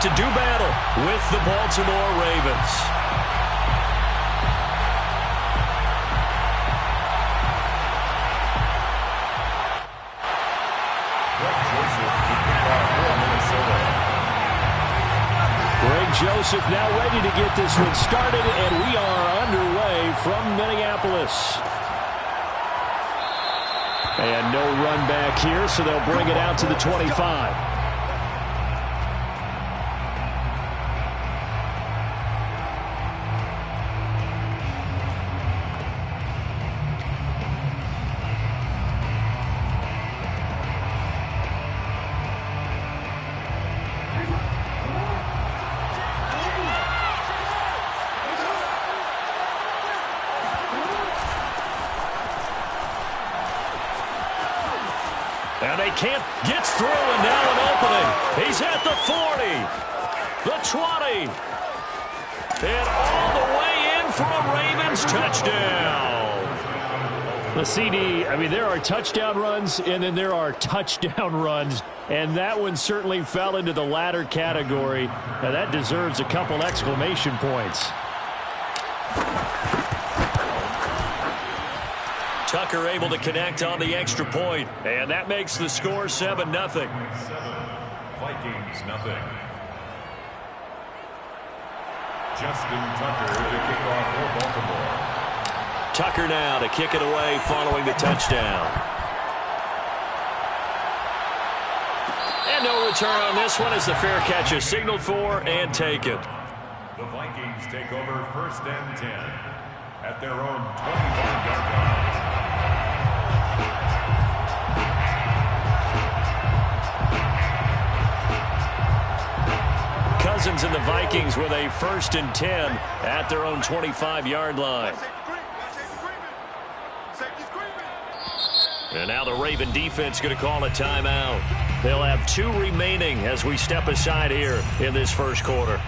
to do battle with the Baltimore Ravens. Joseph now ready to get this one started, and we are underway from Minneapolis. And no run back here, so they'll bring it out to the 25. And they can't, gets through, and now an opening. He's at the 40, the 20, and all the way in for a Ravens touchdown. The CD, I mean, there are touchdown runs, and then there are touchdown runs, and that one certainly fell into the latter category. Now that deserves a couple exclamation points. Tucker able to connect on the extra point, and that makes the score 7-0. Vikings nothing. Justin Tucker to kick off for Baltimore. Tucker now to kick it away following the touchdown. And no return on this one as the fair catch is signaled for and taken. The Vikings take over 1st and 10 at their own 25-yard line. Cousins and the Vikings with a 1st and 10 at their own 25-yard line. And now the Raven defense going to call a timeout. They'll have 2 remaining as we step aside here in this first quarter.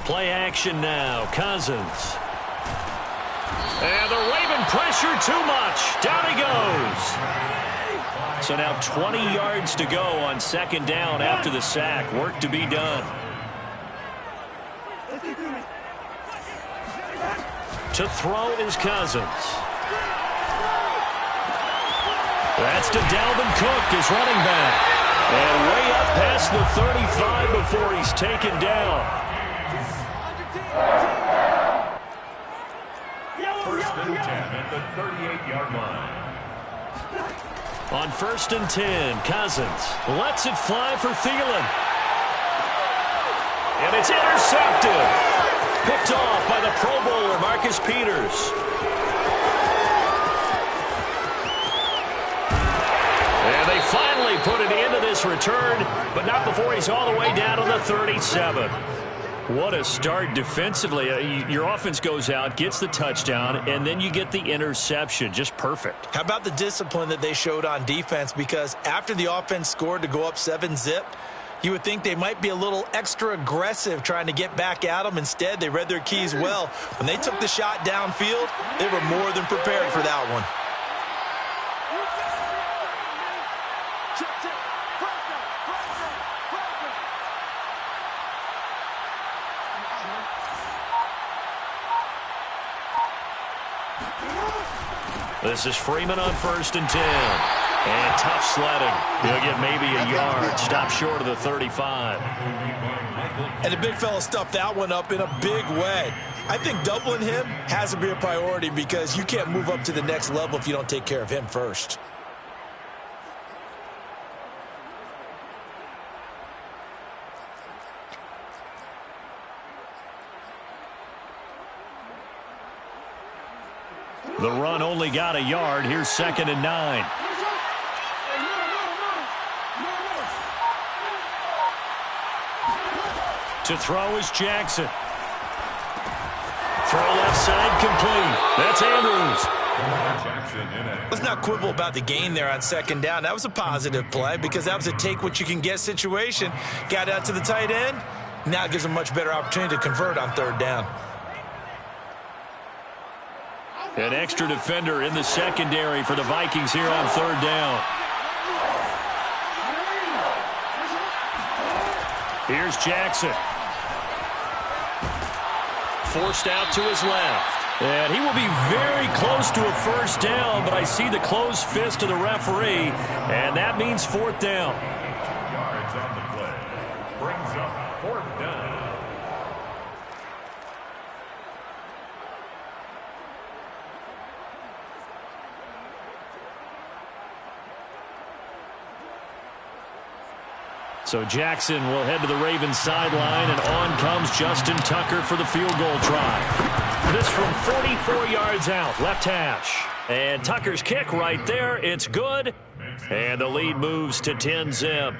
Play action now. Cousins. And the Raven pressure too much. Down he goes. So now 20 yards to go on 2nd down after the sack. Work to be done. To throw is Cousins. That's to Dalvin Cook, his running back. And way up past the 35 before he's taken down. 1st and 10 at the 38-yard line. On 1st and 10, Cousins lets it fly for Thielen. And it's intercepted. Picked off by the Pro Bowler, Marcus Peters. And they finally put an end to this return, but not before he's all the way down to the 37. What a start defensively. Your offense goes out, gets the touchdown, and then you get the interception. Just perfect. How about the discipline that they showed on defense? Because after the offense scored to go up 7-zip, you would think they might be a little extra aggressive trying to get back at them. Instead, they read their keys well. When they took the shot downfield, they were more than prepared for that one. This is Freeman on 1st and 10. And tough sledding. He'll get maybe a yard. Stop short of the 35. And the big fella stuffed that one up in a big way. I think doubling him has to be a priority because you can't move up to the next level if you don't take care of him first. The run only got a yard. Here's 2nd and 9. To throw is Jackson. Throw left side complete. That's Andrews. Let's not quibble about the gain there on 2nd down. That was a positive play because that was a take-what-you-can-get situation. Got out to the tight end. Now it gives them a much better opportunity to convert on 3rd down. An extra defender in the secondary for the Vikings here on third down. Here's Jackson. Forced out to his left. And he will be very close to a first down, but I see the closed fist of the referee, and that means fourth down. 2 yards on the play. Brings up fourth down. So Jackson will head to the Ravens sideline, and on comes Justin Tucker for the field goal try. This from 44 yards out, left hash. And Tucker's kick right there, it's good. And the lead moves to 10-zip.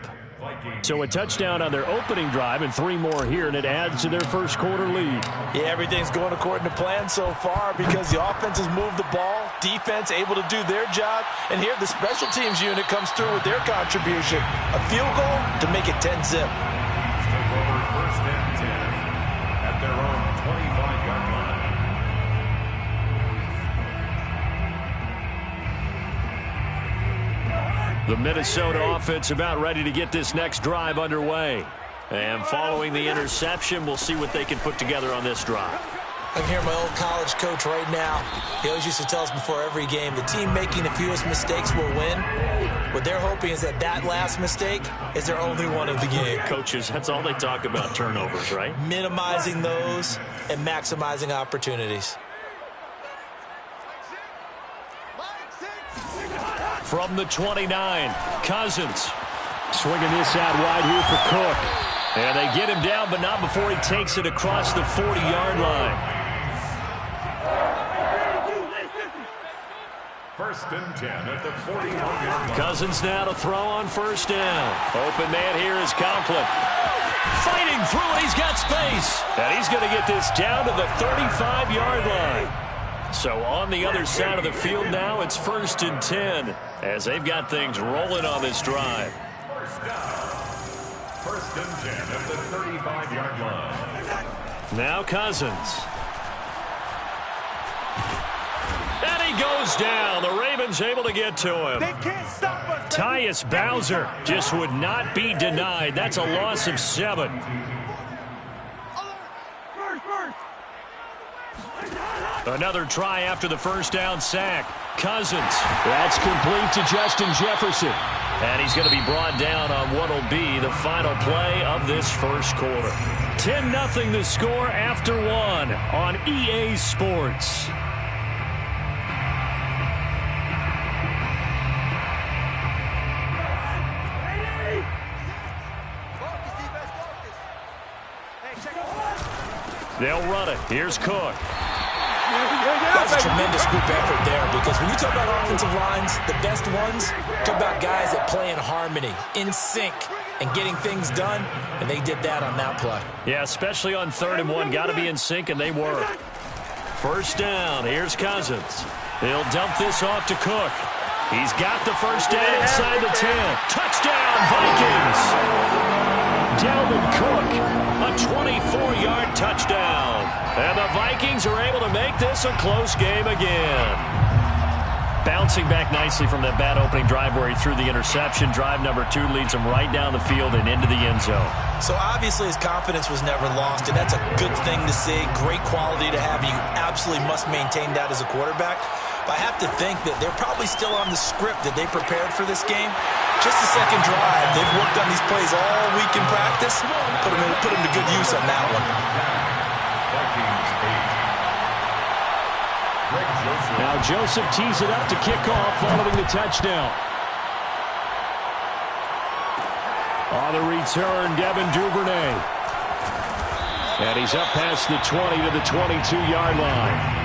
So a touchdown on their opening drive and 3 more here, and it adds to their first quarter lead. Yeah, everything's going according to plan so far because the offense has moved the ball, defense able to do their job, and here the special teams unit comes through with their contribution. A field goal to make it 10-zip. Take over first and 10 at their own 25-yard line. The Minnesota offense about ready to get this next drive underway. And following the interception, we'll see what they can put together on this drive. I can hear my old college coach right now. He always used to tell us before every game, the team making the fewest mistakes will win. What they're hoping is that that last mistake is their only one of the game. Coaches, that's all they talk about, turnovers, right? Minimizing those and maximizing opportunities. From the 29, Cousins. Swinging this out wide here for Cook. And they get him down, but not before he takes it across the 40-yard line. First and 10 at the 41-yard line. Cousins now to throw on first down. Open man here is Conklin. Fighting through it, he's got space. And he's going to get this down to the 35-yard line. So on the other side of the field now, it's first and 10 as they've got things rolling on this drive. First down. First and 10 at the 35-yard line. Now Cousins. And he goes down. The Ravens able to get to him. They can't stop us. Tyus Bowser just would not be denied. That's a loss of 7. Another try after the first down sack. Cousins. That's complete to Justin Jefferson. And he's going to be brought down on what will be the final play of this first quarter. 10-0 the score after 1 on EA Sports. They'll run it. Here's Cook. That's a tremendous group effort there because when you talk about offensive lines, the best ones, talk about guys that play in harmony, in sync, and getting things done, and they did that on that play. Yeah, especially on 3rd and 1. Got to be in sync, and they were. First down. Here's Cousins. He'll dump this off to Cook. He's got the first down inside the 10. Touchdown, Vikings! Dalvin Cook, a 24-yard touchdown. And the Vikings are able to make this a close game again. Bouncing back nicely from that bad opening drive where he threw the interception. Drive number 2 leads him right down the field and into the end zone. So obviously his confidence was never lost, and that's a good thing to see. Great quality to have. You absolutely must maintain that as a quarterback. But I have to think that they're probably still on the script that they prepared for this game. Just the second drive. They've worked on these plays all week in practice. Put them to good use on that one. Now Joseph tees it up to kick off following the touchdown. On the return, Devin Duvernay. And he's up past the 20 to the 22-yard line.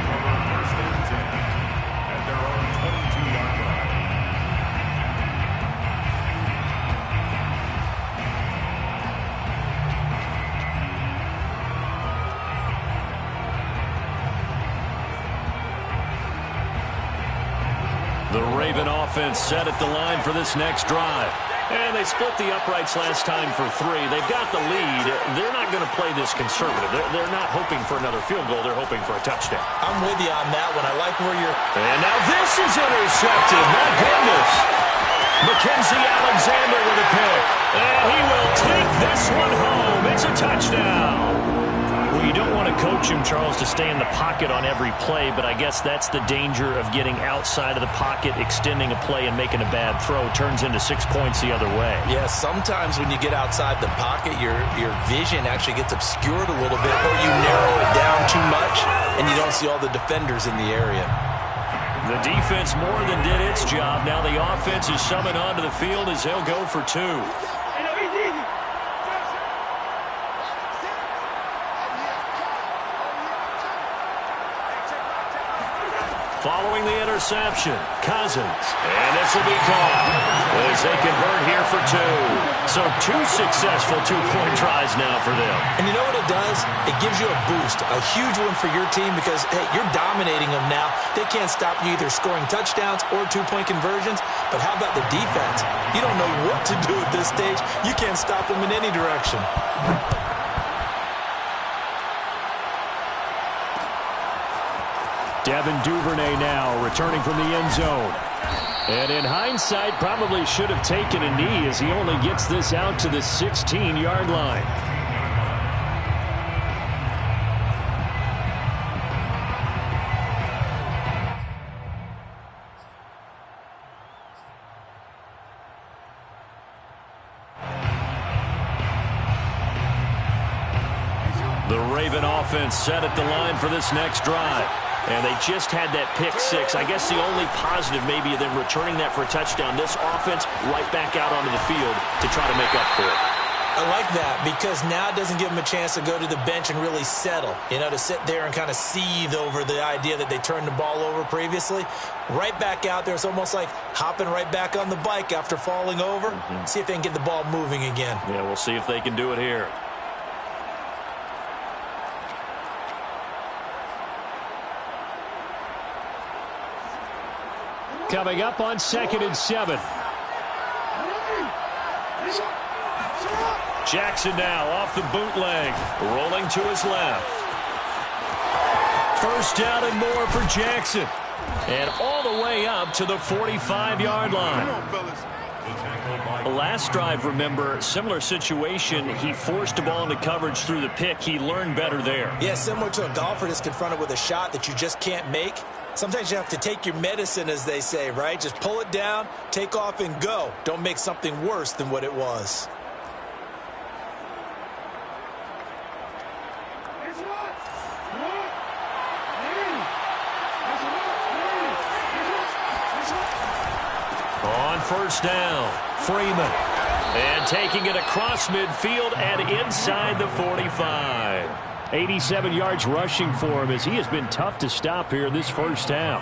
The Raven offense set at the line for this next drive. And they split the uprights last time for 3. They've got the lead. They're not going to play this conservative. They're not hoping for another field goal. They're hoping for a touchdown. I'm with you on that one. I like where you're... And now this is intercepted. My goodness. Mackenzie Alexander with a pick. And he will take this one home. It's a touchdown. Well, you don't want to coach him, Charles, to stay in the pocket on every play, but I guess that's the danger of getting outside of the pocket, extending a play, and making a bad throw. Turns into 6 points the other way. Yeah, sometimes when you get outside the pocket, your vision actually gets obscured a little bit, or you narrow it down too much, and you don't see all the defenders in the area. The defense more than did its job. Now the offense is summoned onto the field as they'll go for 2. Following the interception, Cousins. And this will be caught as they convert here for 2. So 2 successful two-point tries now for them. And you know what it does? It gives you a boost, a huge one for your team because, hey, you're dominating them now. They can't stop you either scoring touchdowns or two-point conversions. But how about the defense? You don't know what to do at this stage. You can't stop them in any direction. Devin Duvernay now returning from the end zone. And in hindsight, probably should have taken a knee as he only gets this out to the 16-yard line. The Raven offense set at the line for this next drive. And they just had that pick 6. I guess the only positive maybe of them returning that for a touchdown. This offense right back out onto the field to try to make up for it. I like that because now it doesn't give them a chance to go to the bench and really settle, to sit there and kind of seethe over the idea that they turned the ball over previously. Right back out there. It's almost like hopping right back on the bike after falling over. See if they can get the ball moving again. Yeah, we'll see if they can do it here. Coming up on 2nd and 7. Jackson now off the bootleg, rolling to his left. First down and more for Jackson. And all the way up to the 45-yard line. Last drive, remember, similar situation. He forced the ball into coverage through the pick. He learned better there. Yeah, similar to a golfer that's confronted with a shot that you just can't make. Sometimes you have to take your medicine, as they say, right? Just pull it down, take off, and go. Don't make something worse than what it was. On first down, Freeman. And taking it across midfield and inside the 45. 87 yards rushing for him as he has been tough to stop here in this first half.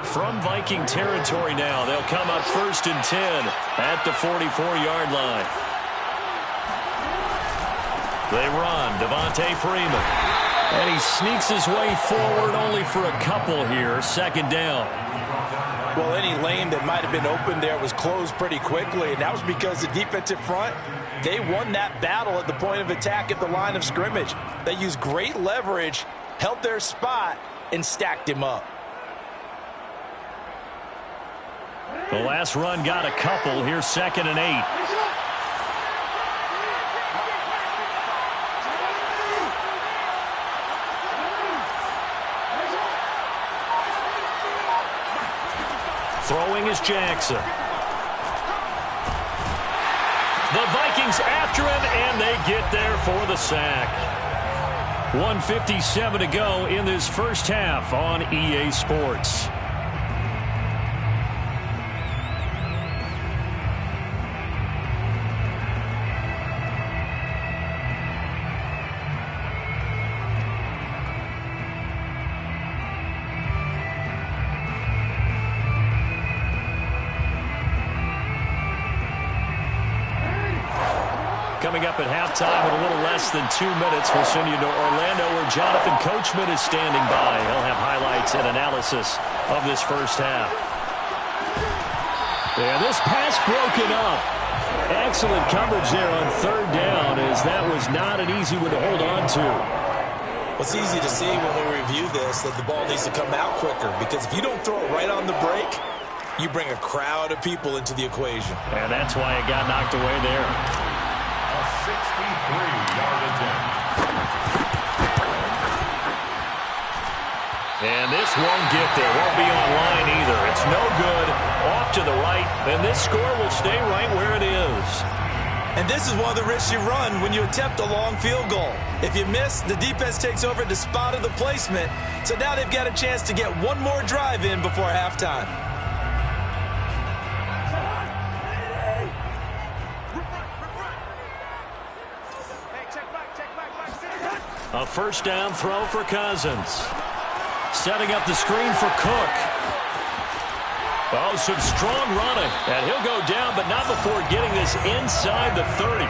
From Viking territory now, they'll come up 1st and 10 at the 44-yard line. They run, Devontae Freeman. And he sneaks his way forward only for a couple here, 2nd down. Well, any lane that might have been open there was closed pretty quickly, and that was because the defensive front, they won that battle at the point of attack at the line of scrimmage. They used great leverage, held their spot, and stacked him up. The last run got a couple. Here's 2nd and 8. Throwing is Jackson. The Vikings after him, and they get there for the sack. 1:57 to go in this first half on EA Sports. Coming up at halftime in a little less than 2 minutes, we'll send you to Orlando where Jonathan Coachman is standing by. He'll have highlights and analysis of this first half. And this pass broken up. Excellent coverage there on third down, as that was not an easy one to hold on to. Well, it's easy to see when we review this that the ball needs to come out quicker, because if you don't throw it right on the break, you bring a crowd of people into the equation. And that's why it got knocked away there. A 63-yard attempt. And this won't get there. Won't be online either. It's no good. Off to the right. And this score will stay right where it is. And this is one of the risks you run when you attempt a long field goal. If you miss, the defense takes over at the spot of the placement. So now they've got a chance to get one more drive in before halftime. A first down throw for Cousins. Setting up the screen for Cook. Oh, some strong running. And he'll go down, but not before getting this inside the 30.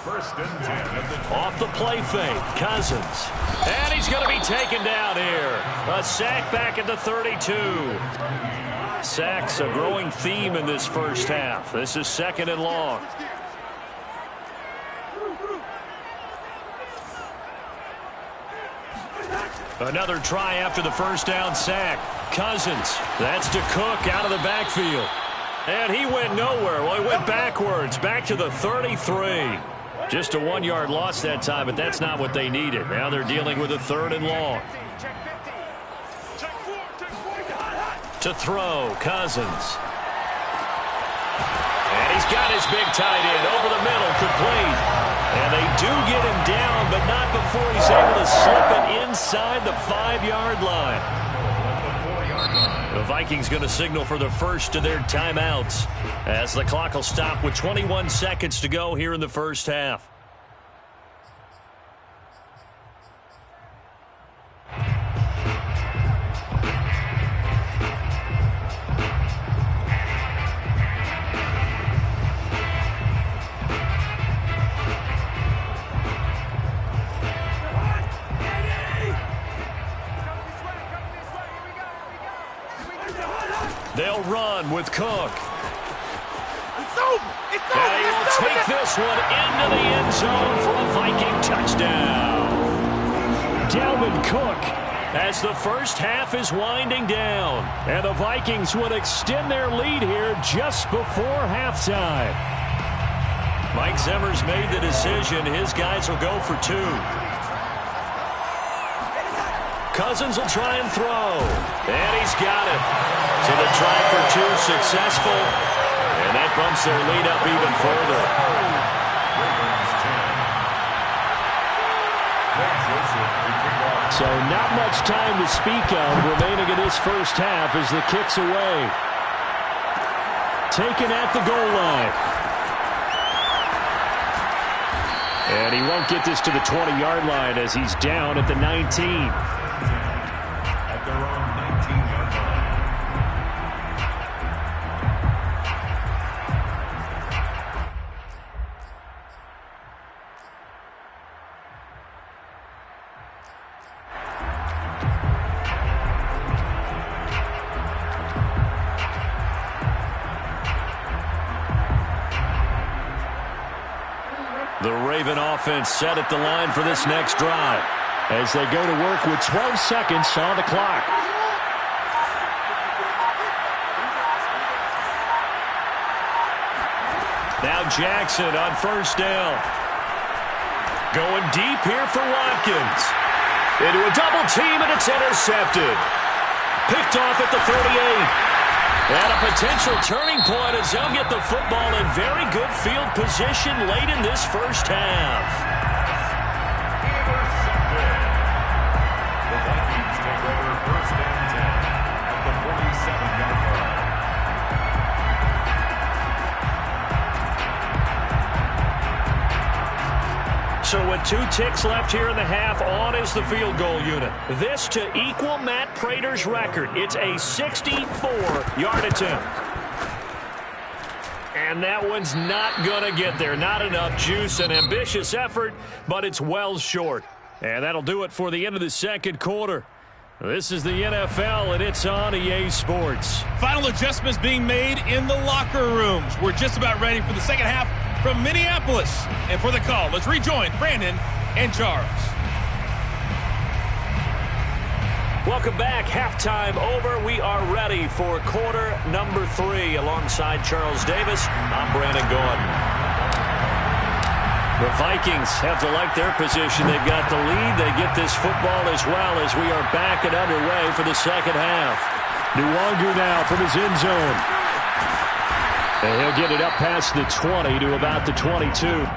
First and 10. Off the play fake, Cousins. And he's going to be taken down here. A sack back at the 32. Sacks a growing theme in this first half. This is second and long. Another try after the first down sack. Cousins. That's to Cook out of the backfield. And he went nowhere. Well, he went backwards. Back to the 33. Just a 1-yard loss that time, but that's not what they needed. Now they're dealing with a third and long. To throw, Cousins. And he's got his big tight end over the middle, complete. And they do get him down, but not before he's able to slip it inside the 5-yard line. The Vikings going to signal for the first of their timeouts as the clock will stop with 21 seconds to go here in the first half. They'll run with Cook. It's over. It's over. And he will take this one into the end zone for a Viking touchdown. Dalvin Cook as the first half is winding down. And the Vikings would extend their lead here just before halftime. Mike Zimmer's made the decision. His guys will go for 2. Cousins will try and throw. And he's got it. So the try for 2 successful. And that bumps their lead up even further. So not much time to speak of remaining in this first half as the kick's away. Taken at the goal line. And he won't get this to the 20-yard line as he's down at the 19. At their own 19-yard line. The Raven offense set at the line for this next drive as they go to work with 12 seconds on the clock. Now Jackson on first down. Going deep here for Watkins. Into a double team, and it's intercepted. Picked off at the 38. And a potential turning point as they'll get the football in very good field position late in this first half. Intercepted. The Vikings take over first and 10 at the 47-yard line. So with 2 ticks left here in the half, on is the field goal unit. This to equal Matt Prater's record. It's a 64-yard attempt. And that one's not going to get there. Not enough juice, an ambitious effort, but it's well short. And that'll do it for the end of the second quarter. This is the NFL, and it's on EA Sports. Final adjustments being made in the locker rooms. We're just about ready for the second half from Minneapolis. And for the call, let's rejoin Brandon and Charles. Welcome back. Halftime over. We are ready for quarter number 3. Alongside Charles Davis, I'm Brandon Gordon. The Vikings have to like their position. They've got the lead. They get this football as well as we are back and underway for the second half. Nwangu now from his end zone. And he'll get it up past the 20 to about the 22.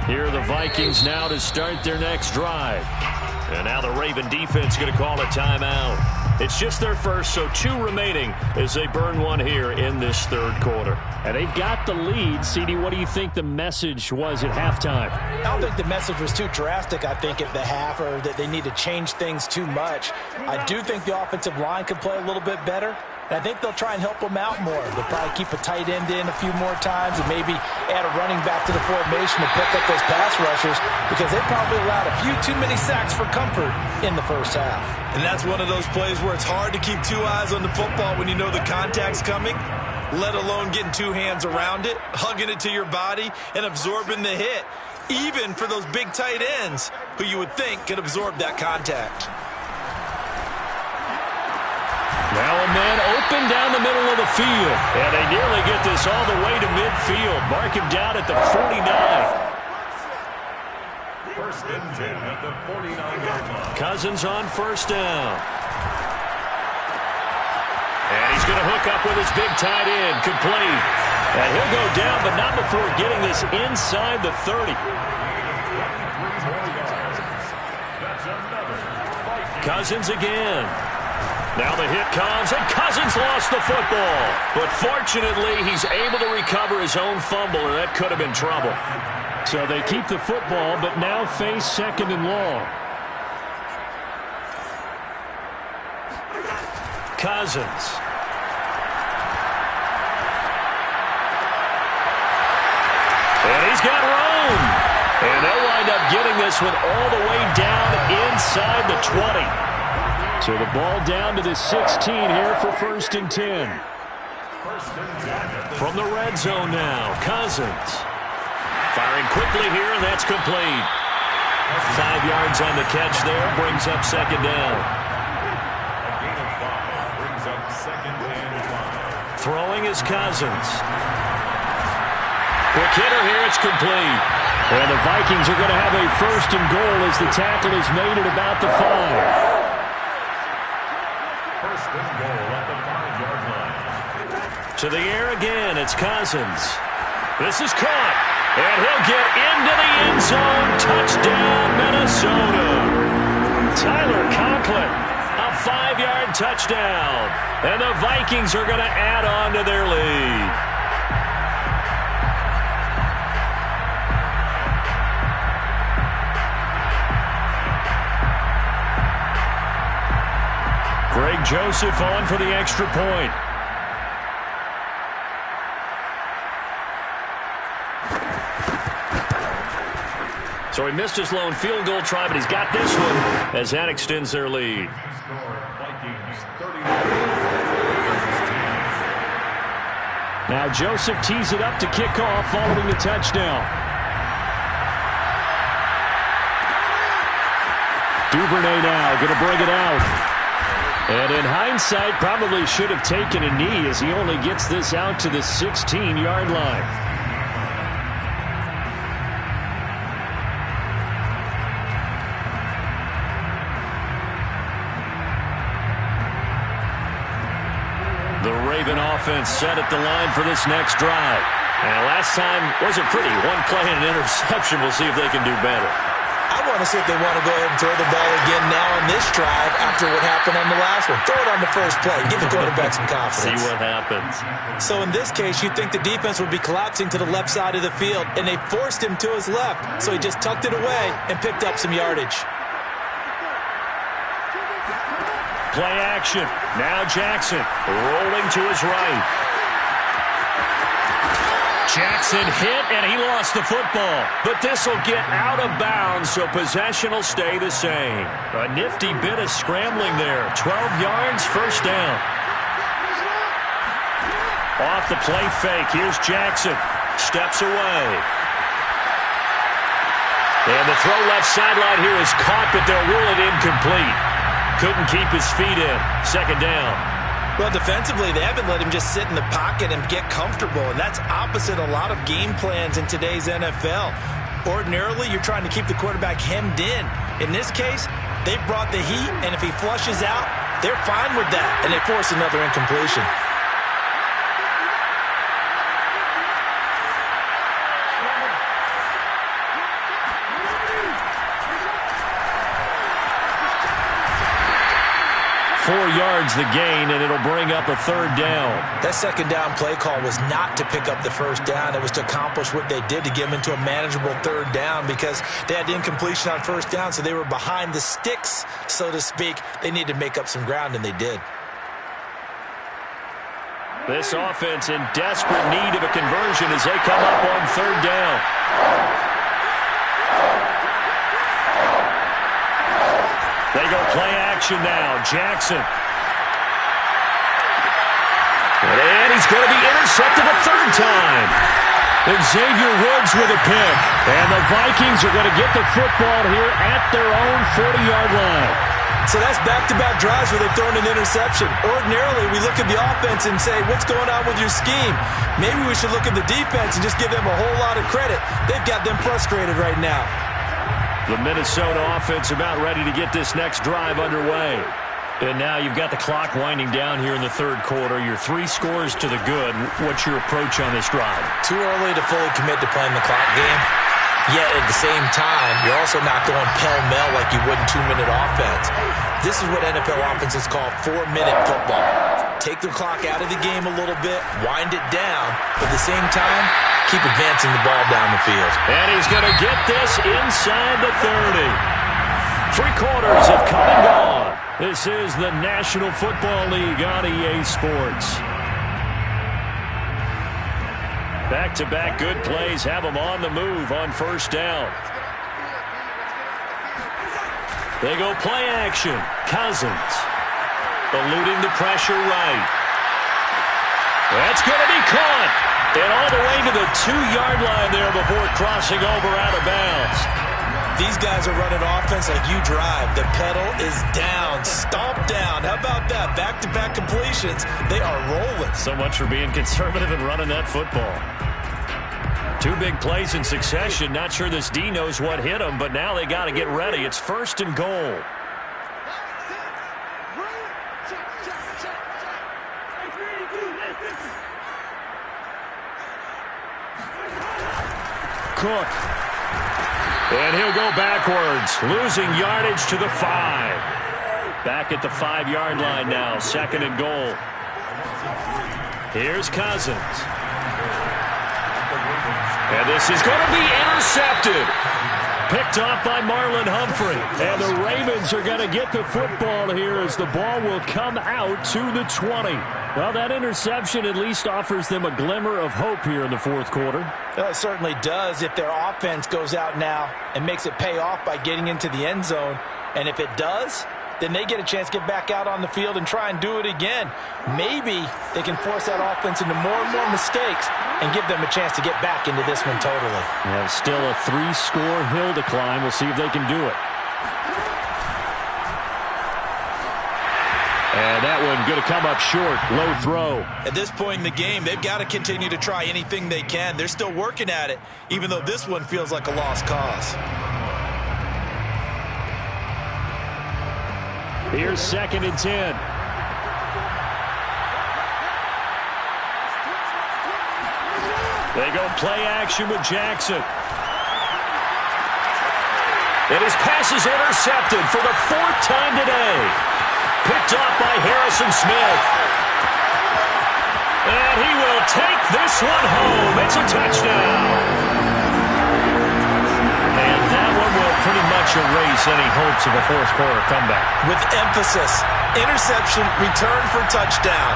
Here are the Vikings now to start their next drive. And now the Raven defense going to call a timeout. It's just their first, so 2 remaining as they burn one here in this third quarter. And they've got the lead. CD, what do you think the message was at halftime? I don't think the message was too drastic, I think, at the half, or that they need to change things too much. I do think the offensive line could play a little bit better. And I think they'll try and help them out more. They'll probably keep a tight end in a few more times and maybe add a running back to the formation to pick up those pass rushers, because they probably allowed a few too many sacks for comfort in the first half. And that's one of those plays where it's hard to keep 2 eyes on the football when you know the contact's coming, let alone getting 2 hands around it, hugging it to your body, and absorbing the hit, even for those big tight ends who you would think could absorb that contact. Now a man open down the middle of the field. And they nearly get this all the way to midfield. Mark him down at the 49. First and 10 at the 49-yard line. Cousins on first down. And he's going to hook up with his big tight end. Complete. And he'll go down, but not before getting this inside the 30. Cousins again. Now the hit comes, and Cousins lost the football. But fortunately, he's able to recover his own fumble, or that could have been trouble. So they keep the football, but now face second and long. Cousins. And he's got room. And they'll wind up getting this one all the way down inside the 20. So the ball down to the 16 here for first and 10. From the red zone now, Cousins. Firing quickly here, and that's complete. 5 yards on the catch there, brings up second down. A gain of 5 brings up second and 5. Throwing is Cousins. Quick hitter here, it's complete. And the Vikings are going to have a first and goal as the tackle is made at about the 5. First and goal at the 5-yard line. To the air again, it's Cousins. This is caught, and he'll get into the end zone. Touchdown, Minnesota. Tyler Conklin, a 5-yard touchdown. And the Vikings are going to add on to their lead. Greg Joseph on for the extra point. So he missed his lone field goal try, but he's got this one as that extends their lead. Now Joseph tees it up to kick off following the touchdown. Duvernay now going to bring it out. And in hindsight, probably should have taken a knee as he only gets this out to the 16-yard line. The Raven offense set at the line for this next drive. And last time wasn't pretty. One play and an interception. We'll see if they can do better. I want to see if they want to go ahead and throw the ball again now on this drive after what happened on the last one. Throw it on the first play. Give the quarterback some confidence. See what happens. So in this case, you'd think the defense would be collapsing to the left side of the field, and they forced him to his left. So he just tucked it away and picked up some yardage. Play action. Now Jackson rolling to his right. Jackson hit, and he lost the football. But this will get out of bounds, so possession will stay the same. A nifty bit of scrambling there. 12 yards, first down. Off the play fake, here's Jackson. Steps away. And the throw left sideline here is caught, but they'll rule it incomplete. Couldn't keep his feet in. Second down. Well, defensively, they haven't let him just sit in the pocket and get comfortable, and that's opposite a lot of game plans in today's NFL. Ordinarily, you're trying to keep the quarterback hemmed in. In this case, they brought the heat, and if he flushes out, they're fine with that, and they force another incompletion. 4 yards the gain, and it'll bring up a third down. That second down play call was not to pick up the first down. It was to accomplish what they did, to get them into a manageable third down, because they had incompletion on first down, so they were behind the sticks, so to speak. They needed to make up some ground, and they did. This offense in desperate need of a conversion as they come up on third down. They go play action now. Jackson. And he's going to be intercepted a third time. And Xavier Woods with a pick. And the Vikings are going to get the football here at their own 40-yard line. So that's back-to-back drives where they've thrown an interception. Ordinarily, we look at the offense and say, what's going on with your scheme? Maybe we should look at the defense and just give them a whole lot of credit. They've got them frustrated right now. The Minnesota offense about ready to get this next drive underway. And now you've got the clock winding down here in the third quarter. Your 3 scores to the good. What's your approach on this drive? Too early to fully commit to playing the clock game. Yet at the same time, you're also not going pell-mell like you would in 2-minute offense. This is what NFL offenses call 4-minute football. Take the clock out of the game a little bit, wind it down, but at the same time, keep advancing the ball down the field. And he's going to get this inside the 30. 3 quarters have come and gone. This is the National Football League on EA Sports. Back-to-back good plays have them on the move on first down. They go play action. Cousins eluding the pressure right. That's going to be caught. And all the way to the 2-yard line there before crossing over out of bounds. These guys are running offense like you drive. The pedal is down, stomp down. How about that? Back-to-back completions. They are rolling. So much for being conservative and running that football. 2 big plays in succession. Not sure this D knows what hit them, but now they got to get ready. It's first and goal. Cook. And he'll go backwards, losing yardage to the 5. Back at the 5-yard line now, second and goal. Here's Cousins. And this is going to be intercepted. Picked off by Marlon Humphrey. And the Ravens are going to get the football here as the ball will come out to the 20. Well, that interception at least offers them a glimmer of hope here in the fourth quarter. It certainly does if their offense goes out now and makes it pay off by getting into the end zone. And if it does, then they get a chance to get back out on the field and try and do it again. Maybe they can force that offense into more and more mistakes and give them a chance to get back into this one totally. Well, still a 3-score hill to climb. We'll see if they can do it. And that one going to come up short. Low throw. At this point in the game, they've got to continue to try anything they can. They're still working at it, even though this one feels like a lost cause. Here's 2nd and 10. They go play action with Jackson. And his pass is intercepted for the 4th time today. Picked off by Harrison Smith. And he will take this one home. It's a touchdown. And that one will pretty much erase any hopes of a fourth-quarter comeback. With emphasis, interception, return for touchdown.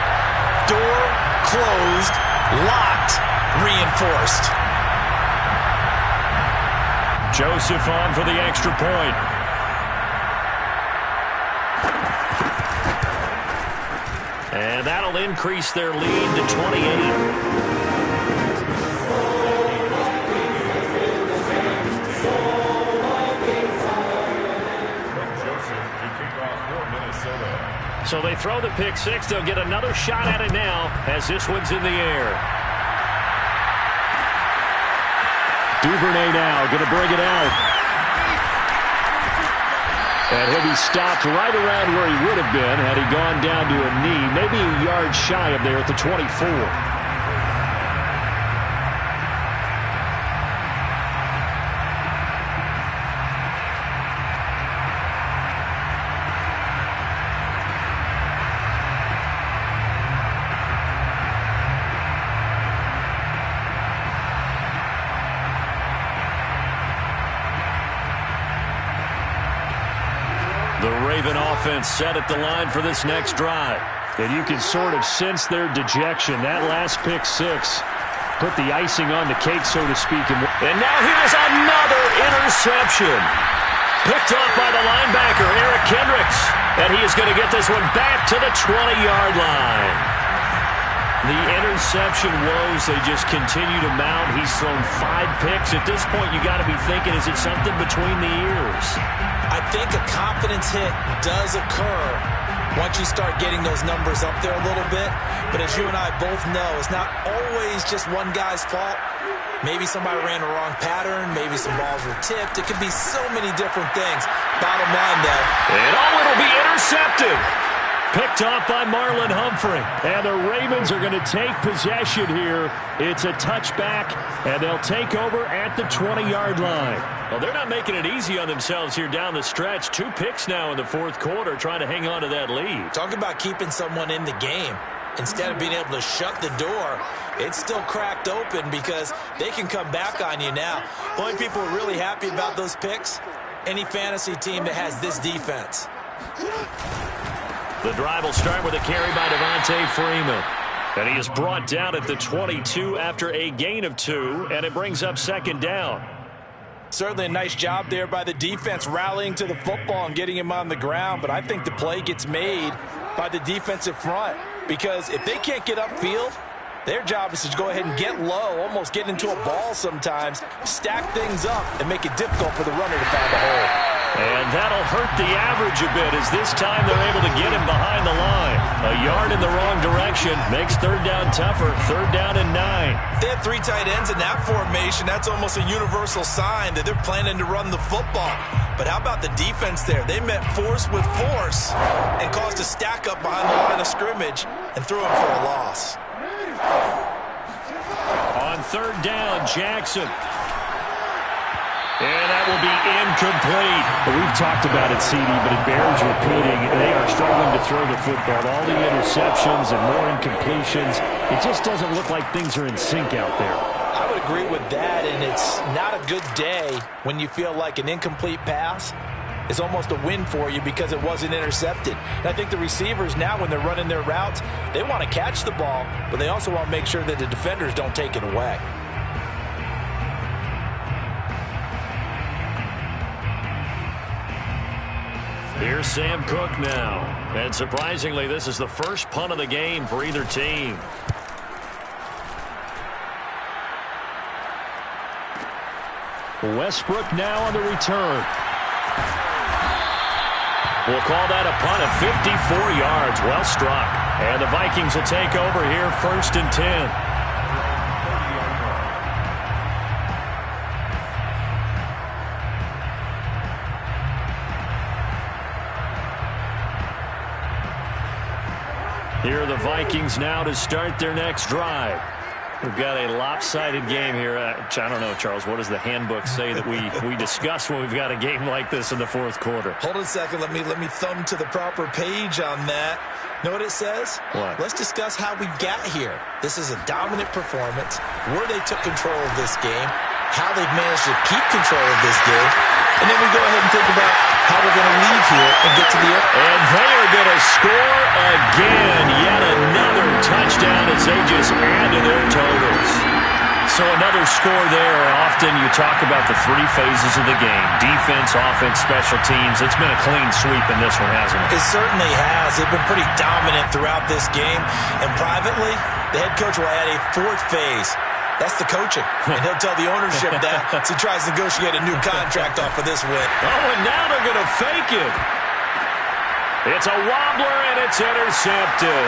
Door closed, locked, reinforced. Joseph on for the extra point. And that'll increase their lead to 28. So they throw the pick six. They'll get another shot at it now as this one's in the air. Duvernay now going to bring it out. And he'll be stopped right around where he would have been had he gone down to a knee, maybe a yard shy of there at the 24. The Raven offense set at the line for this next drive. And you can sort of sense their dejection. That last pick six put the icing on the cake, so to speak. And now here's another interception. Picked off by the linebacker, Eric Kendricks. And he is going to get this one back to the 20-yard line. The interception woes, they just continue to mount. He's thrown 5 picks. At this point, you got to be thinking, is it something between the ears? I think a confidence hit does occur once you start getting those numbers up there a little bit. But as you and I both know, it's not always just one guy's fault. Maybe somebody ran the wrong pattern. Maybe some balls were tipped. It could be so many different things. Bottom line, though. And it'll be intercepted. Picked off by Marlon Humphrey. And the Ravens are going to take possession here. It's a touchback, and they'll take over at the 20-yard line. Well, they're not making it easy on themselves here down the stretch. 2 picks now in the fourth quarter, trying to hang on to that lead. Talk about keeping someone in the game. Instead of being able to shut the door, it's still cracked open because they can come back on you now. The only people who are really happy about those picks, any fantasy team that has this defense. The drive will start with a carry by Devontae Freeman. And he is brought down at the 22 after a gain of 2, and it brings up 2nd down. Certainly a nice job there by the defense rallying to the football and getting him on the ground, but I think the play gets made by the defensive front because if they can't get upfield, their job is to go ahead and get low, almost get into a ball sometimes, stack things up, and make it difficult for the runner to find a hole. And that'll hurt the average a bit as this time they're able to get him behind the line. A yard in the wrong direction makes 3rd down tougher. 3rd down and 9. They have 3 tight ends in that formation. That's almost a universal sign that they're planning to run the football. But how about the defense there? They met force with force and caused a stack up behind the line of scrimmage and threw him for a loss. On 3rd down, Jackson. And that will be incomplete. We've talked about it, CD, but it bears repeating. They are struggling to throw the football. All the interceptions and more incompletions. It just doesn't look like things are in sync out there. I would agree with that, and it's not a good day when you feel like an incomplete pass is almost a win for you because it wasn't intercepted. And I think the receivers now, when they're running their routes, they want to catch the ball, but they also want to make sure that the defenders don't take it away. Here's Sam Cook now. And surprisingly, this is the first punt of the game for either team. Westbrook now on the return. We'll call that a punt of 54 yards. Well struck. And the Vikings will take over here, 1st and 10. Here are the Vikings now to start their next drive. We've got a lopsided game here. I don't know, Charles, what does the handbook say that we discuss when we've got a game like this in the 4th quarter? Hold on a second. Let me thumb to the proper page on that. Know what it says? What? Let's discuss how we got here. This is a dominant performance, where they took control of this game, how they've managed to keep control of this game, and then we go ahead and think about how we're going to leave here and get to the end. And they are going to score again. Yet another touchdown as they just add to their totals. So another score there. Often you talk about the 3 phases of the game. Defense, offense, special teams. It's been a clean sweep in this one, hasn't it? It certainly has. They've been pretty dominant throughout this game. And privately, the head coach will add a 4th phase. That's the coaching. And he'll tell the ownership that as he tries to negotiate a new contract off of this win. Oh, and now they're going to fake it. It's a wobbler, and it's intercepted.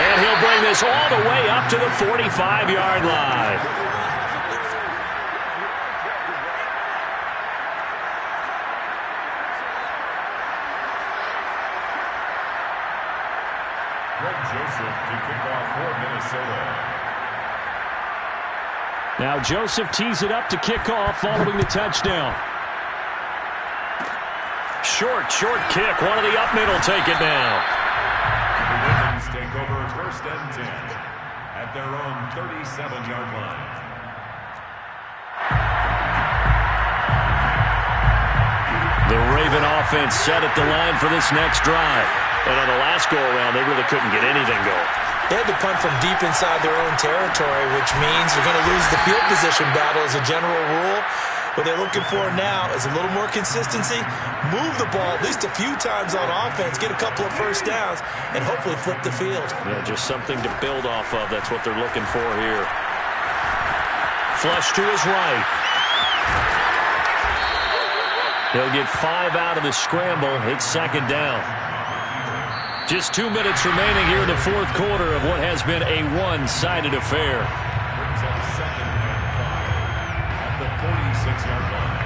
And he'll bring this all the way up to the 45-yard line. Joseph to kick off for Minnesota. Now Joseph tees it up to kick off following the touchdown. Short kick. One of the up middle take it now. The Ravens take over 1st and 10 at their own 37-yard line. The Raven offense set at the line for this next drive. And on the last go-around, they really couldn't get anything going. They had to punt from deep inside their own territory, which means they're going to lose the field position battle as a general rule. What they're looking for now is a little more consistency, move the ball at least a few times on offense, get a couple of 1st downs, and hopefully flip the field. Yeah, just something to build off of. That's what they're looking for here. Flush to his right. He'll get 5 out of the scramble. It's 2nd down. Just 2 minutes remaining here in the 4th quarter of what has been a one-sided affair. Brings up 2nd and 5 at the 46-yard line.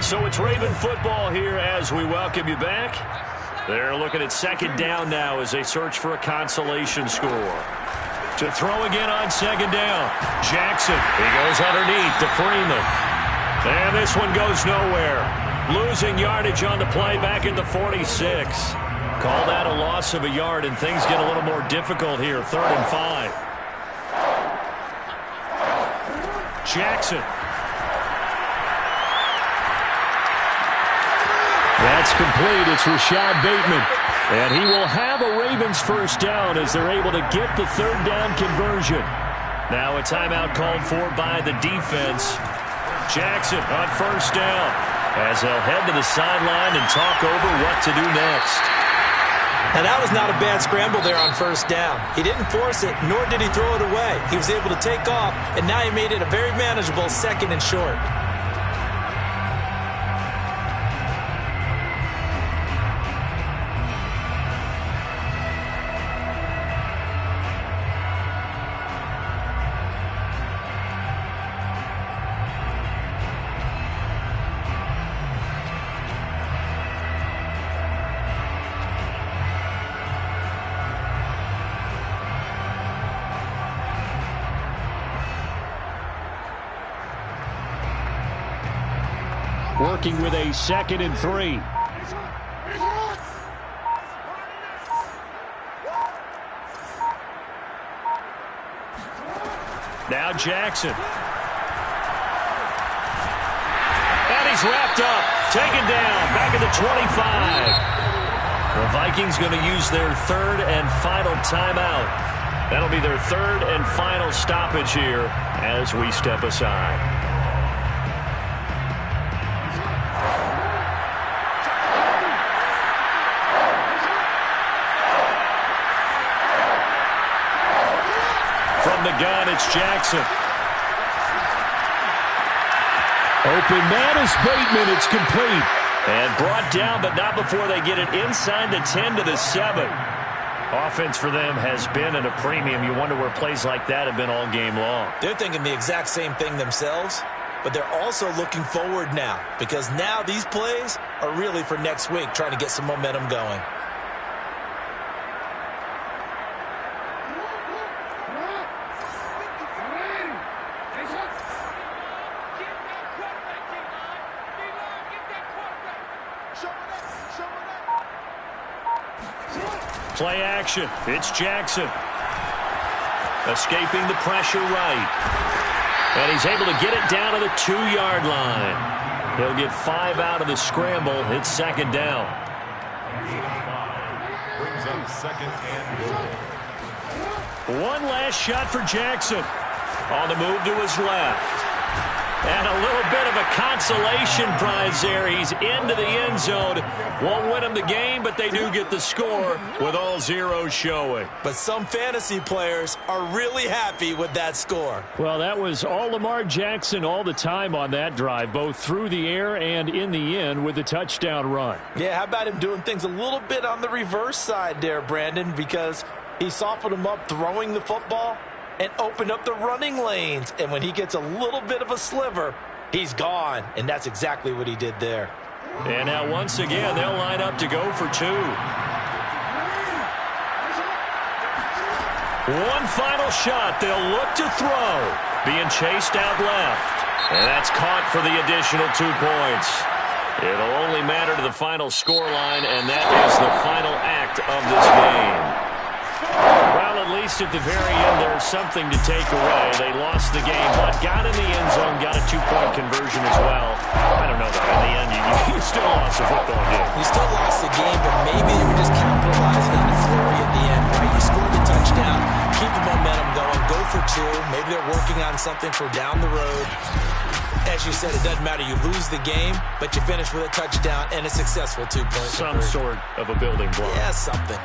So it's Raven football here as we welcome you back. They're looking at 2nd down now as they search for a consolation score. To throw again on 2nd down. Jackson, he goes underneath to Freeman. And this one goes nowhere. Losing yardage on the play back in the 46. Call that a loss of a yard, and things get a little more difficult here. 3rd and 5. Jackson. That's complete. It's Rashad Bateman. And he will have a Ravens 1st down as they're able to get the 3rd down conversion. Now a timeout called for by the defense. Jackson on 1st down as they'll head to the sideline and talk over what to do next. Now, that was not a bad scramble there on 1st down. He didn't force it, nor did he throw it away. He was able to take off, and now he made it a very manageable 2nd and short. Working with a 2nd and 3. Now Jackson. And he's wrapped up. Taken down. Back at the 25. The Vikings going to use their 3rd and final timeout. That'll be their 3rd and final stoppage here as we step aside. From From the gun, it's Jackson. Open man is Bateman. It's complete. And brought down, but not before they get it inside the 10 to the 7. Offense for them has been at a premium. You wonder where plays like that have been all game long. They're thinking the exact same thing themselves, but they're also looking forward now because now these plays are really for next week, trying to get some momentum going. Play action. It's Jackson. Escaping the pressure right. And he's able to get it down to the 2-yard line. He'll get 5 out of the scramble. It's second down. Brings up second and goal. One last shot for Jackson. On the move to his left. And a little bit of a consolation prize there. He's into the end zone. Won't win him the game, but they do get the score with all zeros showing. But some fantasy players are really happy with that score. Well, that was all Lamar Jackson all the time on that drive, both through the air and in the end with the touchdown run. Yeah, how about him doing things a little bit on the reverse side there, Brandon, because he softened him up throwing the football and opened up the running lanes. And when he gets a little bit of a sliver, he's gone. And that's exactly what he did there. And now once again, they'll line up to go for 2. One final shot. They'll look to throw. Being chased out left. And that's caught for the additional 2 points. It'll only matter to the final score line, and that is the final act of this game. Well, at least at the very end, there's something to take away. They lost the game, but got in the end zone, got a 2-point conversion as well. I don't know, though. In the end, you still lost the football game. You still lost the game, but maybe they were just capitalizing on the flurry at the end, right? You scored the touchdown, keep the momentum going, go for 2. Maybe they're working on something for down the road. As you said, it doesn't matter. You lose the game, but you finish with a touchdown and a successful 2-point conversion. Some sort of a building block. Yeah, something.